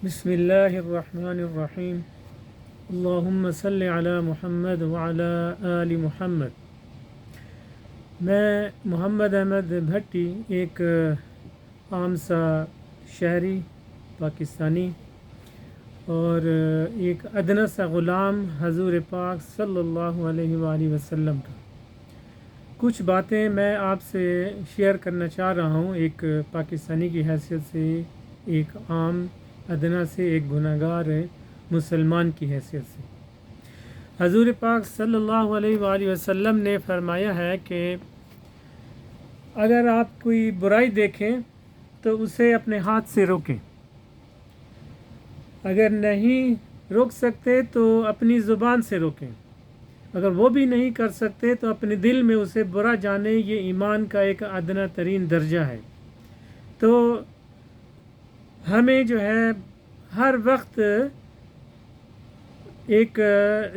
بسم اللہ الرحمن الرحیم اللہم صلی علی محمد وعلی آل محمد۔ میں محمد احمد بھٹی ایک عام سا شہری پاکستانی اور ایک ادنا سا غلام حضور پاک صلی اللہ علیہ وآلہ وسلم کا کچھ باتیں میں آپ سے شیئر کرنا چاہ رہا ہوں، ایک پاکستانی کی حیثیت سے، ایک عام ادنا سے، ایک گناہگار مسلمان کی حیثیت سے۔ حضور پاک صلی اللہ علیہ وآلہ وسلم نے فرمایا ہے کہ اگر آپ کوئی برائی دیکھیں تو اسے اپنے ہاتھ سے روکیں، اگر نہیں روک سکتے تو اپنی زبان سے روکیں، اگر وہ بھی نہیں کر سکتے تو اپنے دل میں اسے برا جانیں۔ یہ ایمان کا ایک ادنا ترین درجہ ہے۔ تو ہمیں جو ہے ہر وقت ایک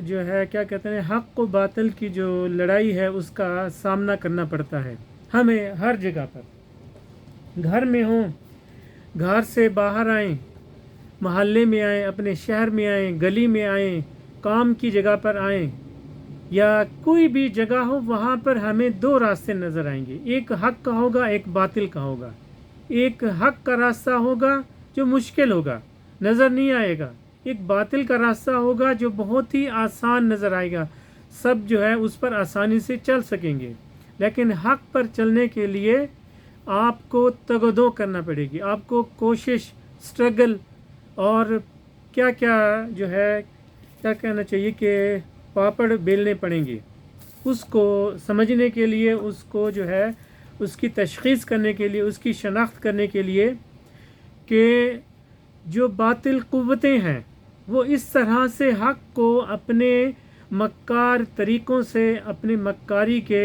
جو ہے کیا کہتے ہیں، حق و باطل کی جو لڑائی ہے اس کا سامنا کرنا پڑتا ہے ہمیں ہر جگہ پر، گھر میں ہوں، گھر سے باہر آئیں، محلے میں آئیں، اپنے شہر میں آئیں، گلی میں آئیں، کام کی جگہ پر آئیں یا کوئی بھی جگہ ہو، وہاں پر ہمیں دو راستے نظر آئیں گے، ایک حق کا ہوگا، ایک باطل کا ہوگا۔ ایک حق کا راستہ ہوگا جو مشکل ہوگا، نظر نہیں آئے گا، ایک باطل کا راستہ ہوگا جو بہت ہی آسان نظر آئے گا، سب جو ہے اس پر آسانی سے چل سکیں گے۔ لیکن حق پر چلنے کے لیے آپ کو تگ و دو کرنا پڑے گی، آپ کو کوشش، سٹرگل اور کیا کیا جو ہے کیا کہنا چاہیے کہ پاپڑ بیلنے پڑیں گے، اس کو سمجھنے کے لیے، اس کو جو ہے اس کی تشخیص کرنے کے لیے، اس کی شناخت کرنے کے لیے کہ جو باطل قوتیں ہیں وہ اس طرح سے حق کو اپنے مکار طریقوں سے، اپنے مکاری کے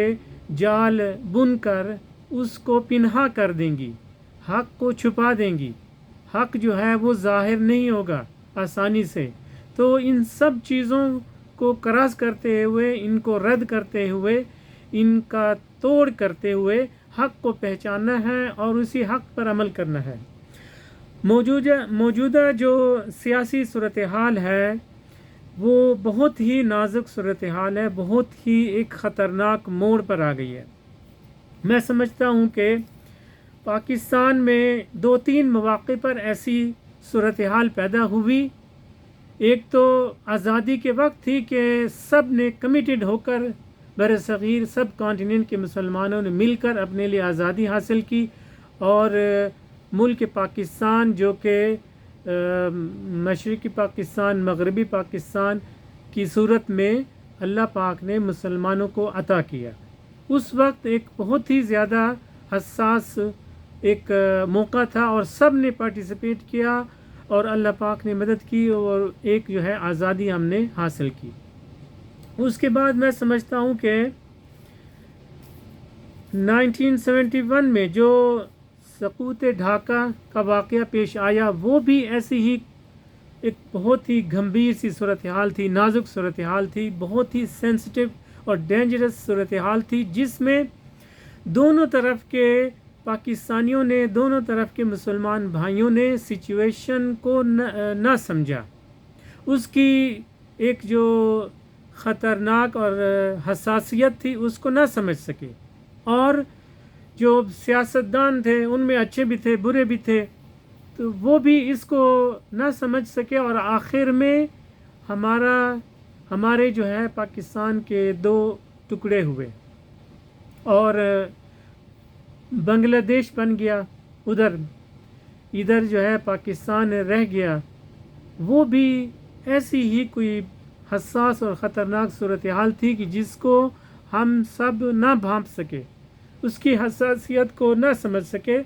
جال بن کر اس کو پنہا کر دیں گی، حق کو چھپا دیں گی، حق جو ہے وہ ظاہر نہیں ہوگا آسانی سے۔ تو ان سب چیزوں کو کراس کرتے ہوئے، ان کو رد کرتے ہوئے، ان کا توڑ کرتے ہوئے حق کو پہچاننا ہے اور اسی حق پر عمل کرنا ہے۔ موجودہ جو سیاسی صورتحال ہے وہ بہت ہی نازک صورتحال ہے، بہت ہی ایک خطرناک موڑ پر آ گئی ہے۔ میں سمجھتا ہوں کہ پاکستان میں 2-3 مواقع پر ایسی صورتحال پیدا ہوئی۔ ایک تو آزادی کے وقت تھی کہ سب نے کمیٹڈ ہو کر، برصغیر سب کانٹیننٹ کے مسلمانوں نے مل کر اپنے لیے آزادی حاصل کی، اور ملک پاکستان جو کہ مشرقی پاکستان، مغربی پاکستان کی صورت میں اللہ پاک نے مسلمانوں کو عطا کیا۔ اس وقت ایک بہت ہی زیادہ حساس ایک موقع تھا اور سب نے پارٹیسپیٹ کیا اور اللہ پاک نے مدد کی اور ایک جو ہے آزادی ہم نے حاصل کی۔ اس کے بعد میں سمجھتا ہوں کہ 1971 میں جو سقوط ڈھاکہ کا واقعہ پیش آیا، وہ بھی ایسی ہی ایک بہت ہی گھمبیر سی صورتحال تھی، نازک صورتحال تھی، بہت ہی سینسٹیو اور ڈینجرس صورتحال تھی، جس میں دونوں طرف کے پاکستانیوں نے، دونوں طرف کے مسلمان بھائیوں نے سچویشن کو نہ سمجھا، اس کی ایک جو خطرناک اور حساسیت تھی اس کو نہ سمجھ سکے، اور جو سیاستدان تھے ان میں اچھے بھی تھے، برے بھی تھے، تو وہ بھی اس کو نہ سمجھ سکے، اور آخر میں ہمارے جو ہے پاکستان کے 2 ٹکڑے ہوئے اور بنگلہ دیش بن گیا، ادھر جو ہے پاکستان رہ گیا۔ وہ بھی ایسی ہی کوئی حساس اور خطرناک صورتحال تھی کہ جس کو ہم سب نہ بھانپ سکے، اس کی حساسیت کو نہ سمجھ سکے،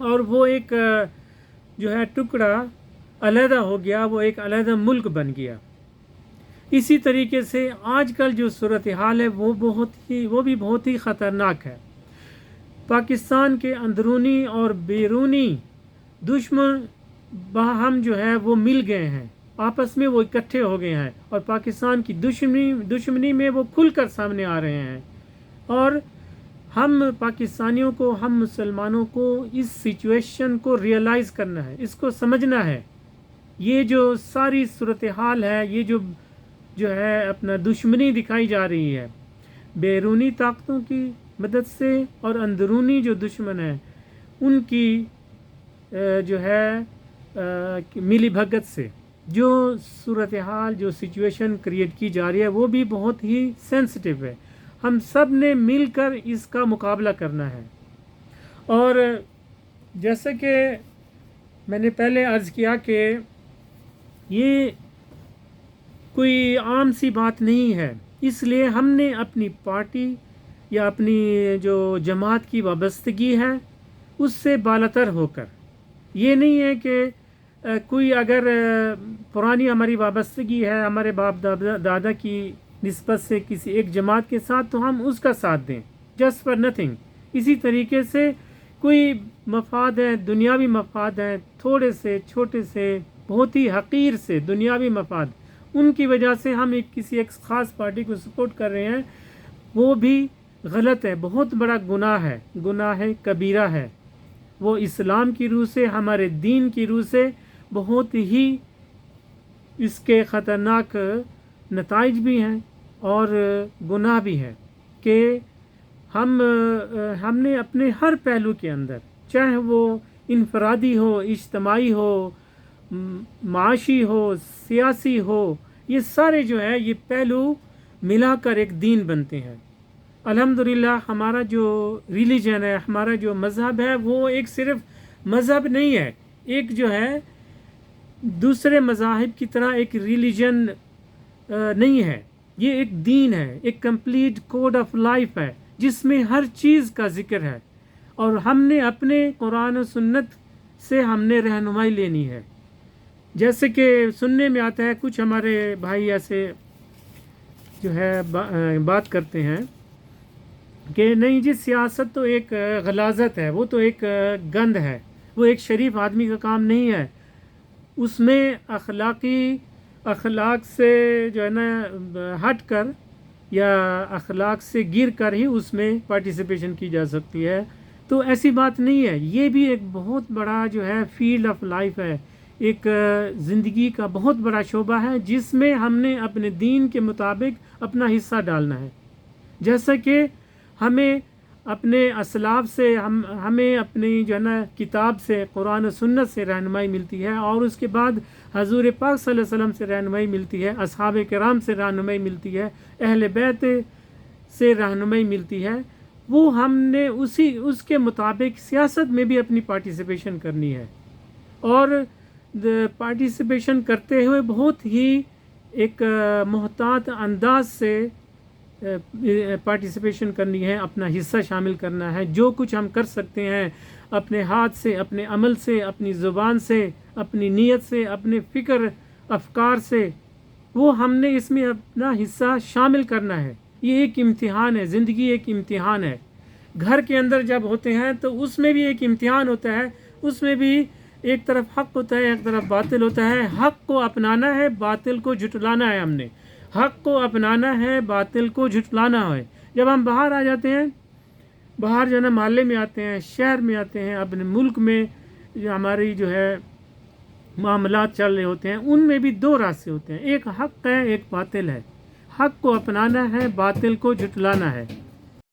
اور وہ ایک جو ہے ٹکڑا علیحدہ ہو گیا، وہ ایک علیحدہ ملک بن گیا۔ اسی طریقے سے آج کل جو صورتحال ہے وہ بھی بہت ہی خطرناک ہے۔ پاکستان کے اندرونی اور بیرونی دشمن باہم جو ہے وہ مل گئے ہیں، آپس میں وہ اکٹھے ہو گئے ہیں، اور پاکستان کی دشمنی میں وہ کھل کر سامنے آ رہے ہیں، اور ہم پاکستانیوں کو، ہم مسلمانوں کو اس سچویشن کو ریئلائز کرنا ہے، اس کو سمجھنا ہے یہ جو ساری صورتحال ہے، یہ جو ہے اپنا دشمنی دکھائی جا رہی ہے بیرونی طاقتوں کی مدد سے اور اندرونی جو دشمن ہیں ان کی جو ہے ملی بھگت سے، جو صورتحال جو سچویشن کریٹ کی جا رہی ہے وہ بھی بہت ہی سینسٹیو ہے. ہم سب نے مل کر اس کا مقابلہ کرنا ہے. اور جیسے کہ میں نے پہلے عرض کیا کہ یہ کوئی عام سی بات نہیں ہے، اس لیے ہم نے اپنی پارٹی یا اپنی جو جماعت کی وابستگی ہے اس سے بالاتر ہو کر، یہ نہیں ہے کہ کوئی اگر پرانی ہماری وابستگی ہے ہمارے باپ دادا کی نسبت سے کسی ایک جماعت کے ساتھ، تو ہم اس کا ساتھ دیں جسٹ فار نتھنگ. اسی طریقے سے کوئی مفاد ہے، دنیاوی مفاد ہیں، تھوڑے سے چھوٹے سے بہت ہی حقیر سے دنیاوی مفاد، ان کی وجہ سے ہم کسی ایک خاص پارٹی کو سپورٹ کر رہے ہیں، وہ بھی غلط ہے، بہت بڑا گناہ ہے، گناہ کبیرہ ہے. وہ اسلام کی روح سے، ہمارے دین کی روح سے بہت ہی اس کے خطرناک نتائج بھی ہیں اور گناہ بھی ہے کہ ہم نے اپنے ہر پہلو کے اندر، چاہے وہ انفرادی ہو، اجتماعی ہو، معاشی ہو، سیاسی ہو، یہ سارے جو ہے یہ پہلو ملا کر ایک دین بنتے ہیں. الحمدللہ ہمارا جو ریلیجن ہے، ہمارا جو مذہب ہے، وہ ایک صرف مذہب نہیں ہے، ایک جو ہے دوسرے مذاہب کی طرح ایک ریلیجن نہیں ہے، یہ ایک دین ہے، ایک کمپلیٹ کوڈ آف لائف ہے جس میں ہر چیز کا ذکر ہے. اور ہم نے اپنے قرآن و سنت سے ہم نے رہنمائی لینی ہے. جیسے کہ سننے میں آتا ہے، کچھ ہمارے بھائی ایسے جو ہے بات کرتے ہیں کہ نہیں جی سیاست تو ایک غلاظت ہے، وہ تو ایک گند ہے، وہ ایک شریف آدمی کا کام نہیں ہے، اس میں اخلاق سے جو ہے نا ہٹ کر یا اخلاق سے گر کر ہی اس میں پارٹیسپیشن کی جا سکتی ہے. تو ایسی بات نہیں ہے، یہ بھی ایک بہت بڑا جو ہے فیلڈ آف لائف ہے، ایک زندگی کا بہت بڑا شعبہ ہے جس میں ہم نے اپنے دین کے مطابق اپنا حصہ ڈالنا ہے. جیسا کہ ہمیں اپنے اسلاف سے ہمیں اپنی جو ہے نا کتاب سے، قرآن و سنت سے رہنمائی ملتی ہے، اور اس کے بعد حضور پاک صلی اللہ علیہ وسلم سے رہنمائی ملتی ہے، اصحاب کرام سے رہنمائی ملتی ہے، اہل بیت سے رہنمائی ملتی ہے. وہ ہم نے اس کے مطابق سیاست میں بھی اپنی پارٹیسپیشن کرنی ہے، اور پارٹیسپیشن کرتے ہوئے بہت ہی ایک محتاط انداز سے پارٹیسپیشن کرنی ہے، اپنا حصہ شامل کرنا ہے. جو کچھ ہم کر سکتے ہیں اپنے ہاتھ سے، اپنے عمل سے، اپنی زبان سے، اپنی نیت سے، اپنے فکر افکار سے، وہ ہم نے اس میں اپنا حصہ شامل کرنا ہے. یہ ایک امتحان ہے، زندگی ایک امتحان ہے. گھر کے اندر جب ہوتے ہیں تو اس میں بھی ایک امتحان ہوتا ہے، اس میں بھی ایک طرف حق ہوتا ہے، ایک طرف باطل ہوتا ہے. حق کو اپنانا ہے، باطل کو جھٹلانا ہے. ہم نے حق کو اپنانا ہے، باطل کو جھٹلانا ہے. جب ہم باہر آ جاتے ہیں، باہر جو ہے نا محلے میں آتے ہیں، شہر میں آتے ہیں، اپنے ملک میں جو ہماری جو ہے معاملات چل رہے ہوتے ہیں، ان میں بھی دو راستے ہوتے ہیں، ایک حق ہے، ایک باطل ہے. حق کو اپنانا ہے، باطل کو جھٹلانا ہے.